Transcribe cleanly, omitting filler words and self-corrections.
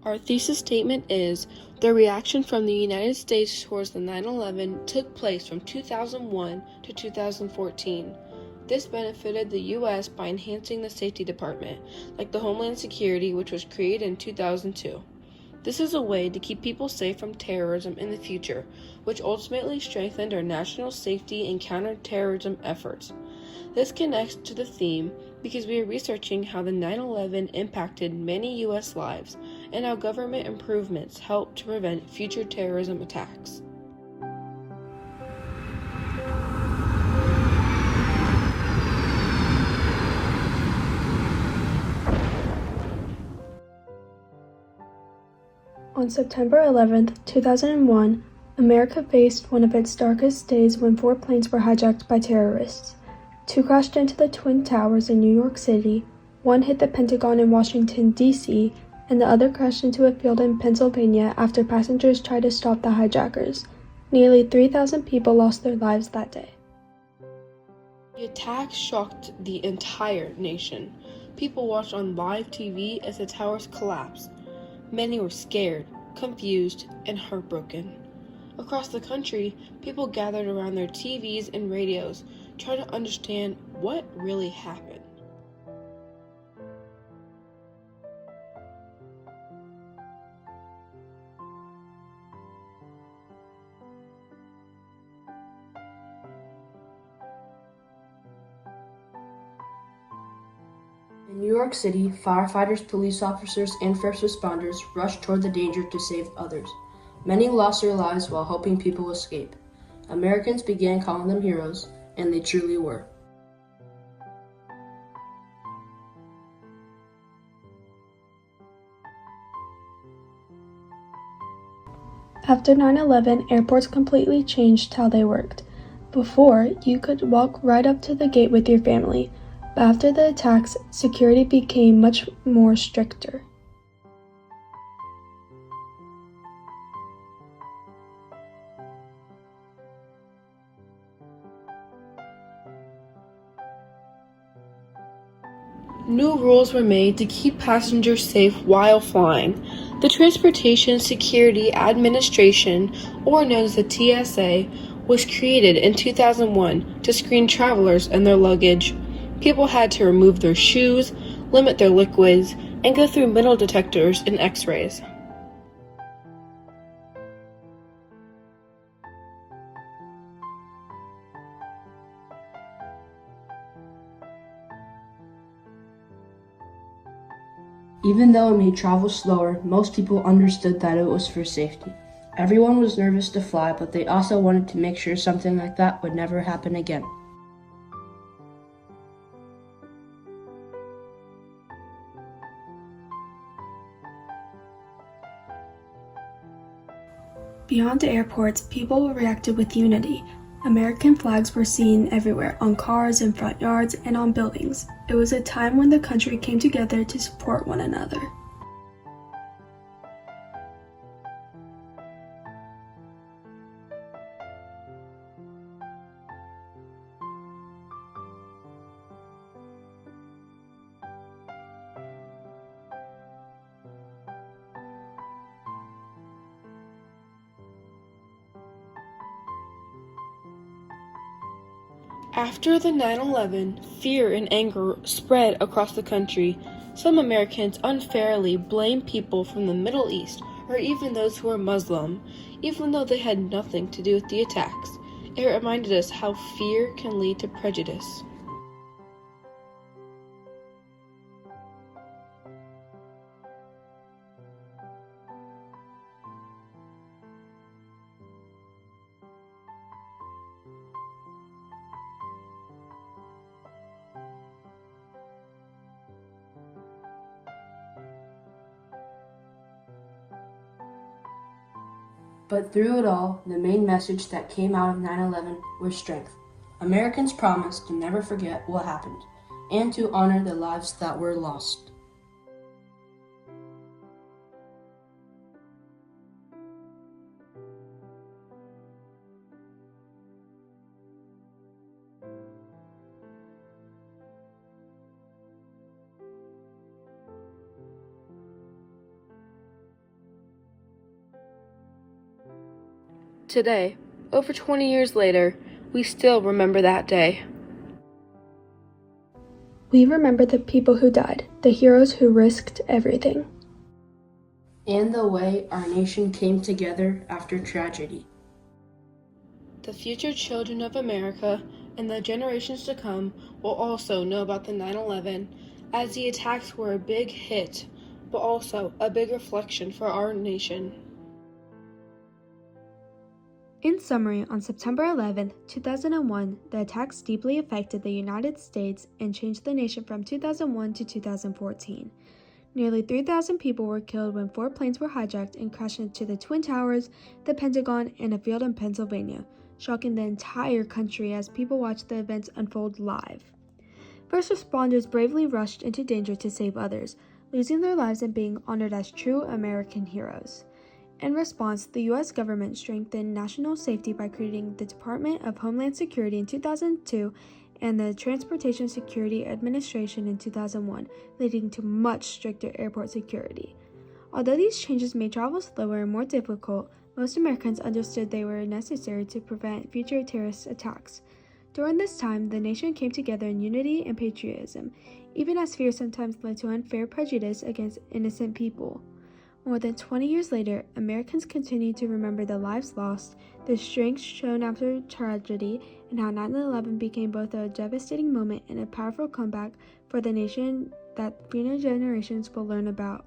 Our thesis statement is, the reaction from the United States towards the 9/11 took place from 2001 to 2014. This benefited the U.S. by enhancing the Safety Department, like the Homeland Security, which was created in 2002. This is a way to keep people safe from terrorism in the future, which ultimately strengthened our national safety and counterterrorism efforts. This connects to the theme because we are researching how the 9/11 impacted many U.S. lives and how government improvements help to prevent future terrorism attacks. On September 11, 2001, America faced one of its darkest days when 4 planes were hijacked by terrorists. 2 crashed into the Twin Towers in New York City, 1 hit the Pentagon in Washington, D.C., and the other crashed into a field in Pennsylvania after passengers tried to stop the hijackers. Nearly 3,000 people lost their lives that day. The attack shocked the entire nation. People watched on live TV as the towers collapsed. Many were scared, confused, and heartbroken. Across the country, people gathered around their TVs and radios, trying to understand what really happened. In New York City, firefighters, police officers, and first responders rushed toward the danger to save others. Many lost their lives while helping people escape. Americans began calling them heroes, and they truly were. After 9/11, airports completely changed how they worked. Before, you could walk right up to the gate with your family, but after the attacks, security became much more stricter. New rules were made to keep passengers safe while flying. The Transportation Security Administration, or known as the TSA, was created in 2001 to screen travelers and their luggage. People had to remove their shoes, limit their liquids, and go through metal detectors and x-rays. Even though it made travel slower, most people understood that it was for safety. Everyone was nervous to fly, but they also wanted to make sure something like that would never happen again. Beyond airports, people reacted with unity. American flags were seen everywhere, on cars, in front yards, and on buildings. It was a time when the country came together to support one another. After the 9/11, fear and anger spread across the country. Some Americans unfairly blamed people from the Middle East, or even those who were Muslim, even though they had nothing to do with the attacks. It reminded us how fear can lead to prejudice. But through it all, the main message that came out of 9/11 was strength. Americans promised to never forget what happened and to honor the lives that were lost. Today, over 20 years later, we still remember that day. We remember the people who died, the heroes who risked everything. And the way our nation came together after tragedy. The future children of America and the generations to come will also know about the 9/11, as the attacks were a big hit, but also a big reflection for our nation. In summary, on September 11, 2001, the attacks deeply affected the United States and changed the nation from 2001 to 2014. Nearly 3,000 people were killed when 4 planes were hijacked and crashed into the Twin Towers, the Pentagon, and a field in Pennsylvania, shocking the entire country as people watched the events unfold live. First responders bravely rushed into danger to save others, losing their lives and being honored as true American heroes. In response, the U.S. government strengthened national safety by creating the Department of Homeland Security in 2002 and the Transportation Security Administration in 2001, leading to much stricter airport security. Although these changes made travel slower and more difficult, most Americans understood they were necessary to prevent future terrorist attacks. During this time, the nation came together in unity and patriotism, even as fear sometimes led to unfair prejudice against innocent people. More than 20 years later, Americans continue to remember the lives lost, the strength shown after tragedy, and how 9/11 became both a devastating moment and a powerful comeback for the nation that future generations will learn about.